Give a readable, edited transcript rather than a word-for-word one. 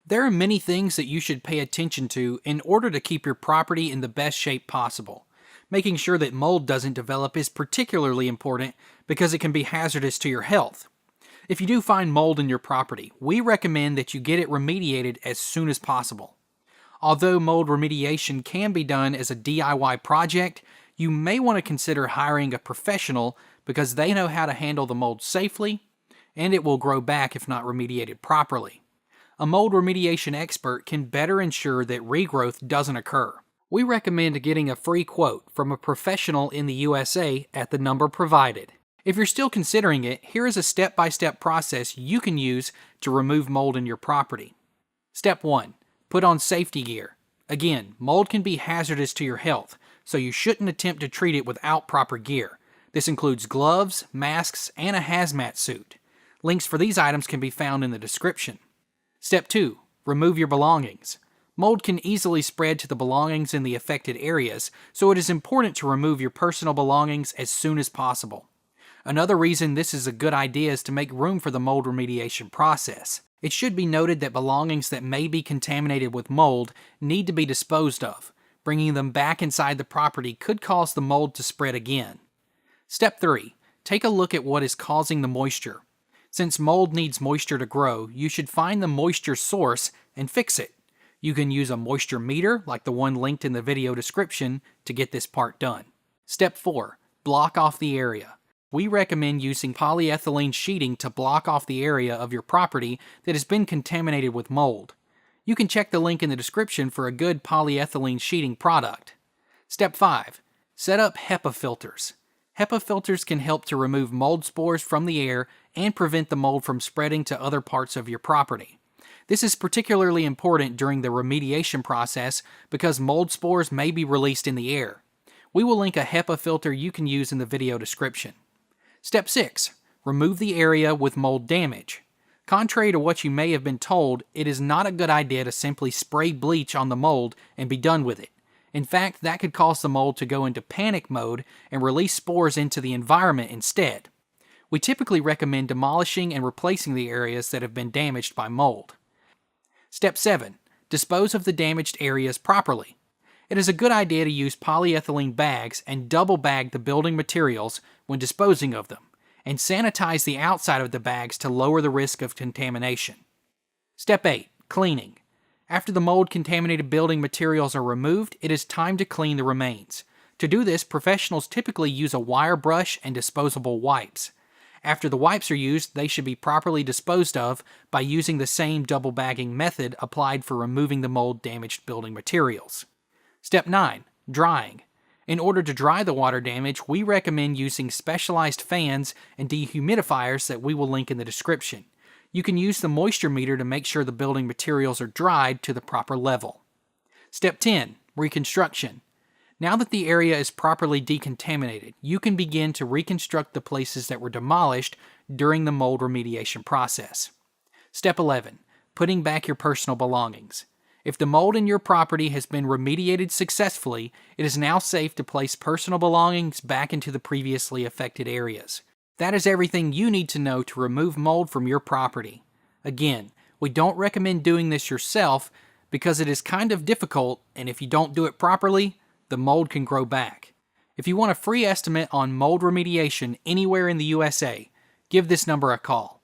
There are many things that you should pay attention to in order to keep your property in the best shape possible. Making sure that mold doesn't develop is particularly important because it can be hazardous to your health. If you do find mold in your property, we recommend that you get it remediated as soon as possible. Although mold remediation can be done as a DIY project, you may want to consider hiring a professional because they know how to handle the mold safely, and it will grow back if not remediated properly. A mold remediation expert can better ensure that regrowth doesn't occur. We recommend getting a free quote from a professional in the USA at the number provided. If you're still considering it, here is a step-by-step process you can use to remove mold in your property. Step 1. Put on safety gear. Again, mold can be hazardous to your health, so you shouldn't attempt to treat it without proper gear. This includes gloves, masks, and a hazmat suit. Links for these items can be found in the description. Step 2. Remove your belongings. Mold can easily spread to the belongings in the affected areas, so it is important to remove your personal belongings as soon as possible. Another reason this is a good idea is to make room for the mold remediation process. It should be noted that belongings that may be contaminated with mold need to be disposed of. Bringing them back inside the property could cause the mold to spread again. Step 3. Take a look at what is causing the moisture. Since mold needs moisture to grow, you should find the moisture source and fix it. You can use a moisture meter, like the one linked in the video description, to get this part done. Step 4. Block off the area. We recommend using polyethylene sheeting to block off the area of your property that has been contaminated with mold. You can check the link in the description for a good polyethylene sheeting product. Step 5. Set up HEPA filters. HEPA filters can help to remove mold spores from the air and prevent the mold from spreading to other parts of your property. This is particularly important during the remediation process because mold spores may be released in the air. We will link a HEPA filter you can use in the video description. Step 6. Remove the area with mold damage. Contrary to what you may have been told, it is not a good idea to simply spray bleach on the mold and be done with it. In fact, that could cause the mold to go into panic mode and release spores into the environment instead. We typically recommend demolishing and replacing the areas that have been damaged by mold. Step 7. Dispose of the damaged areas properly. It is a good idea to use polyethylene bags and double bag the building materials when disposing of them, and sanitize the outside of the bags to lower the risk of contamination. Step 8. Cleaning. After the mold-contaminated building materials are removed, it is time to clean the remains. To do this, professionals typically use a wire brush and disposable wipes. After the wipes are used, they should be properly disposed of by using the same double bagging method applied for removing the mold-damaged building materials. Step 9. Drying. In order to dry the water damage, we recommend using specialized fans and dehumidifiers that we will link in the description. You can use the moisture meter to make sure the building materials are dried to the proper level. Step 10. Reconstruction. Now that the area is properly decontaminated, you can begin to reconstruct the places that were demolished during the mold remediation process. Step 11. Putting back your personal belongings. If the mold in your property has been remediated successfully, it is now safe to place personal belongings back into the previously affected areas. That is everything you need to know to remove mold from your property. Again, we don't recommend doing this yourself because it is kind of difficult, and if you don't do it properly, the mold can grow back. If you want a free estimate on mold remediation anywhere in the USA, give this number a call.